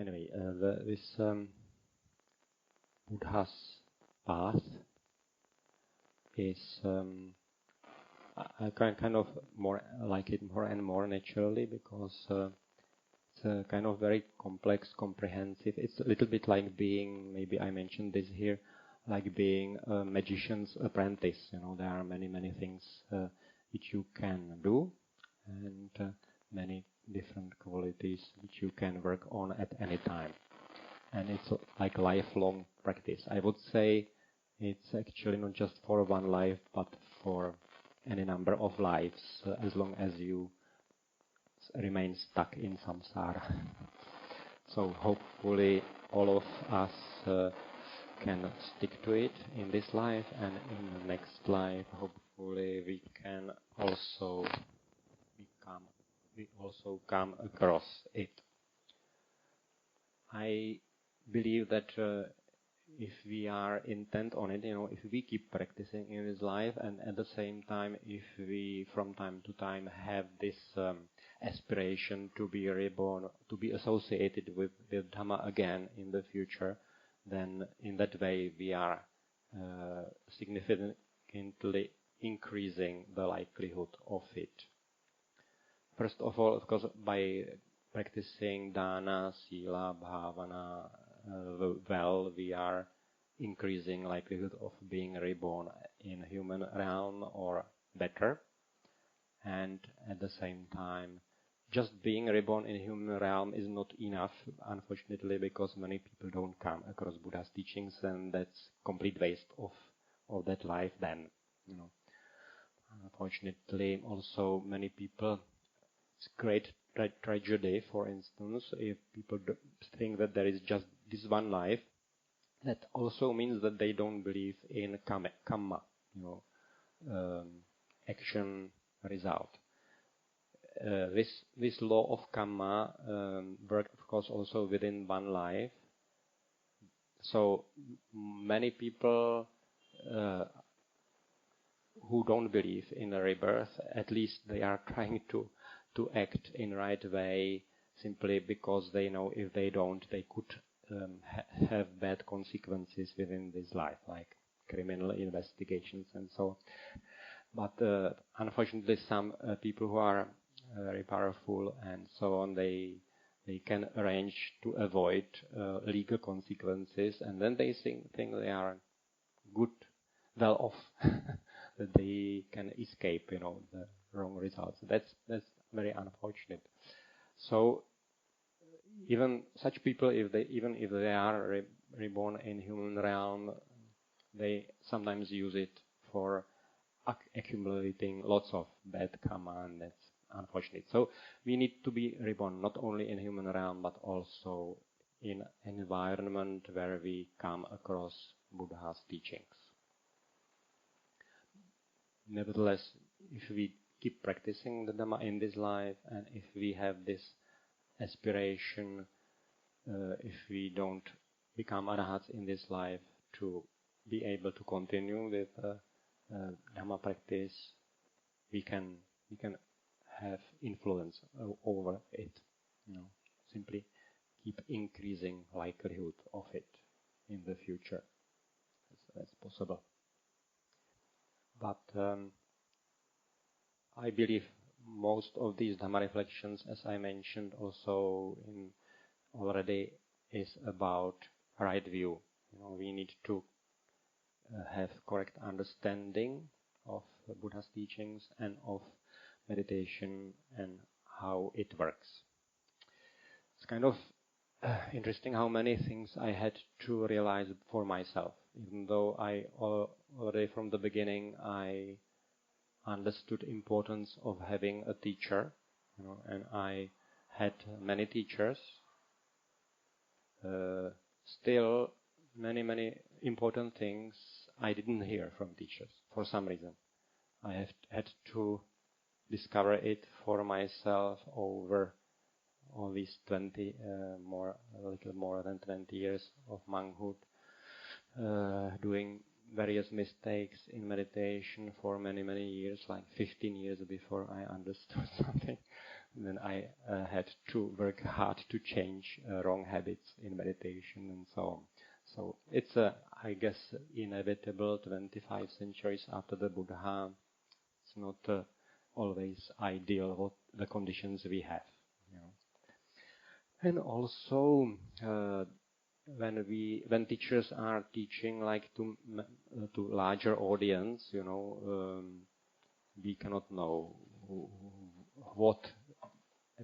Anyway, this Buddha's path is I kind of more like it more and more naturally, because it's a kind of very complex, comprehensive. It's a little bit like being, maybe I mentioned this here, like being a magician's apprentice. There are many things which you can do, and many different qualities which you can work on at any time. And it's like lifelong practice. I would say it's actually not just for one life, but for any number of lives, as long as you remain stuck in samsara. So hopefully all of us can stick to it in this life, and in the next life hopefully we also come across it. I believe that if we are intent on it, if we keep practicing in this life, and at the same time, if we from time to time have this aspiration to be reborn, to be associated with Dhamma again in the future, then in that way we are significantly increasing the likelihood of it. First of all, of course, by practicing dana, sila, bhavana well, we are increasing likelihood of being reborn in human realm or better. And at the same time, just being reborn in human realm is not enough, unfortunately, because many people don't come across Buddha's teachings, and that's complete waste of that life then. Unfortunately, also many people, it's great tragedy, for instance, if people think that there is just this one life. That also means that they don't believe in karma, action, result. This law of karma works, of course, also within one life. So many people who don't believe in a rebirth, at least they are trying to act in right way, simply because they know if they don't, they could have bad consequences within this life, like criminal investigations and so on. But unfortunately, some people who are very powerful and so on, they can arrange to avoid legal consequences, and then they think they are well off, that they can escape, the wrong results. That's very unfortunate. So even such people, even if they are reborn in human realm, they sometimes use it for accumulating lots of bad karma, and that's unfortunate. So we need to be reborn not only in human realm, but also in an environment where we come across Buddha's teachings. Nevertheless, if we keep practicing the Dhamma in this life, and if we have this aspiration, if we don't become arahats in this life, to be able to continue with Dhamma practice, we can have influence over it. Simply keep increasing likelihood of it in the future. That's possible. But I believe most of these Dhamma reflections, as I mentioned also already, is about right view. We need to have correct understanding of Buddha's teachings and of meditation and how it works. It's kind of interesting how many things I had to realize for myself, even though I already from the beginning I understood importance of having a teacher, and I had many teachers. Still, many important things I didn't hear from teachers for some reason. I have had to discover it for myself over all these a little more than 20 years of monkhood, doing various mistakes in meditation for many years, like 15 years before I understood something then I had to work hard to change wrong habits in meditation and so on. So it's, I guess, inevitable 25 centuries after the Buddha. It's not always ideal what the conditions we have. You know. And also, when teachers are teaching like to larger audience, we cannot know what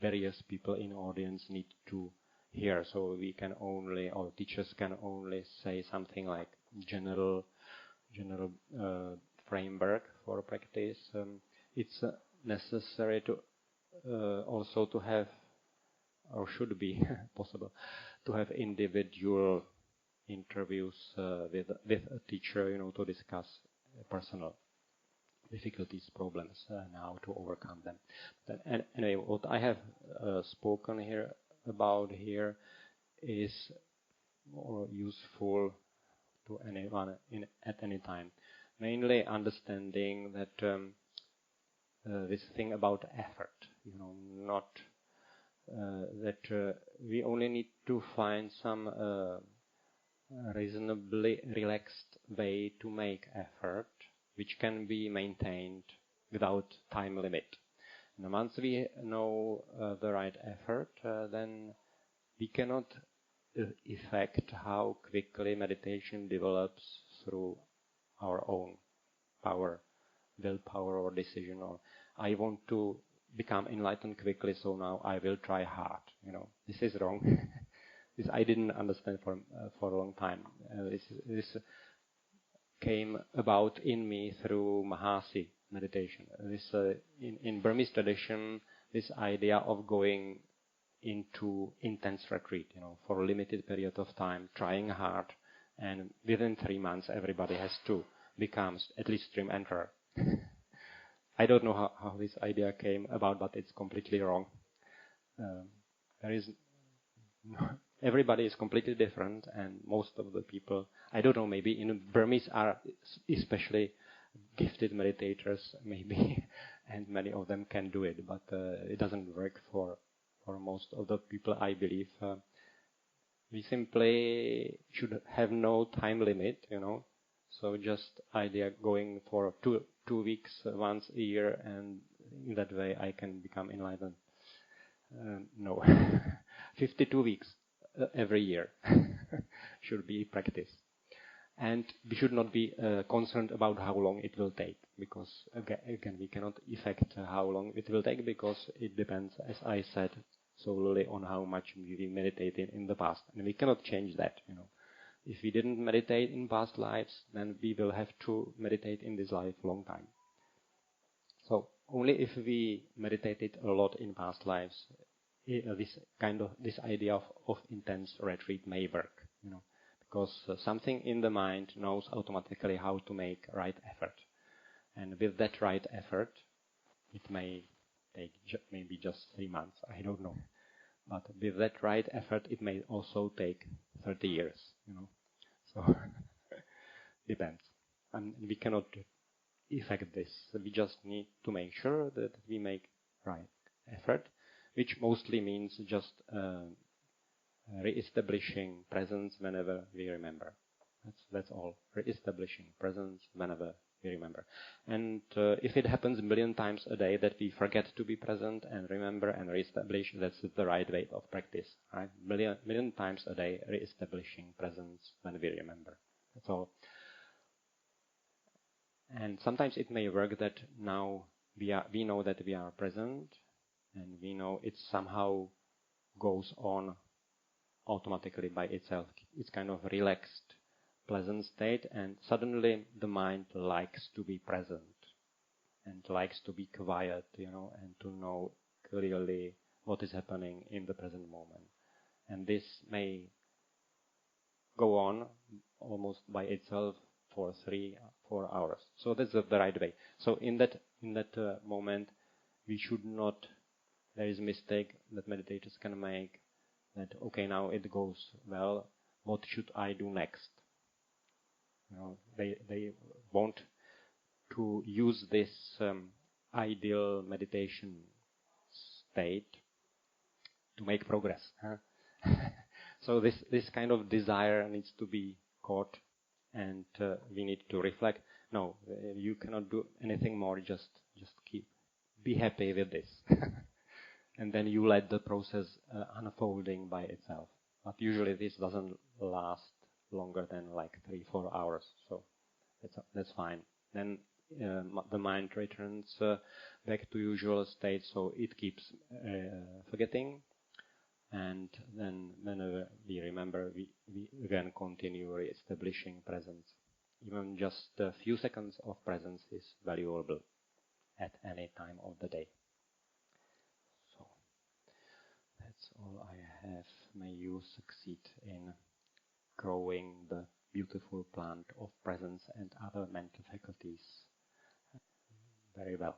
various people in audience need to hear. So we can only, or teachers can only say something like general framework for practice. It's necessary to also to have, or should be possible, to have individual interviews with a teacher, to discuss personal difficulties, problems, and how to overcome them. But anyway, what I have spoken about here is more useful to anyone at any time. Mainly understanding that this thing about effort, not that we only need to find some reasonably relaxed way to make effort, which can be maintained without time limit. And once we know the right effort, then we cannot affect how quickly meditation develops through our own power, willpower or decision, or I want to become enlightened quickly, so now I will try hard. This is wrong. This I didn't understand for a long time. This came about in me through Mahasi meditation. In Burmese tradition, this idea of going into intense retreat, for a limited period of time, trying hard, and within 3 months everybody has to become at least stream enterer. I don't know how this idea came about, but it's completely wrong. Everybody is completely different, and most of the people, I don't know, maybe in Burmese are especially gifted meditators, maybe, and many of them can do it, but it doesn't work for most of the people, I believe. We simply should have no time limit, so just idea going for two weeks once a year, and in that way I can become enlightened. No, 52 weeks every year should be practice. And we should not be concerned about how long it will take, because again we cannot affect how long it will take, because it depends, as I said, solely on how much we meditated in the past, and we cannot change that. If we didn't meditate in past lives, then we will have to meditate in this life long time. So only if we meditated a lot in past lives, this idea of intense retreat may work, because something in the mind knows automatically how to make right effort, and with that right effort, it may take maybe just 3 months, I don't know, but with that right effort, it may also take 30 years, So depends, and we cannot affect this. We just need to make sure that we make right effort, which mostly means just re-establishing presence whenever we remember. That's all. Re-establishing presence whenever we remember. And if it happens a million times a day that we forget to be present and remember and re-establish, that's the right way of practice. Right? Million times a day, re-establishing presence when we remember. That's all. And sometimes it may work that now we know that we are present, and we know it somehow goes on automatically by itself. It's kind of relaxed, pleasant state, and suddenly the mind likes to be present and likes to be quiet, and to know clearly what is happening in the present moment. And this may go on almost by itself for 3-4 hours. So that's the right way. So in that moment, we should not. There is a mistake that meditators can make. That okay, now it goes well. What should I do next? They want to use this ideal meditation state to make progress. Huh? So this kind of desire needs to be caught, and we need to reflect. No, you cannot do anything more. Just be happy with this, and then you let the process unfolding by itself. But usually this doesn't last longer than like 3-4 hours, so that's fine. Then the mind returns back to usual state, so it keeps forgetting. And then whenever we remember, we again continue re-establishing presence. Even just a few seconds of presence is valuable at any time of the day. So that's all I have. May you succeed in growing the beautiful plant of presence and other mental faculties very well.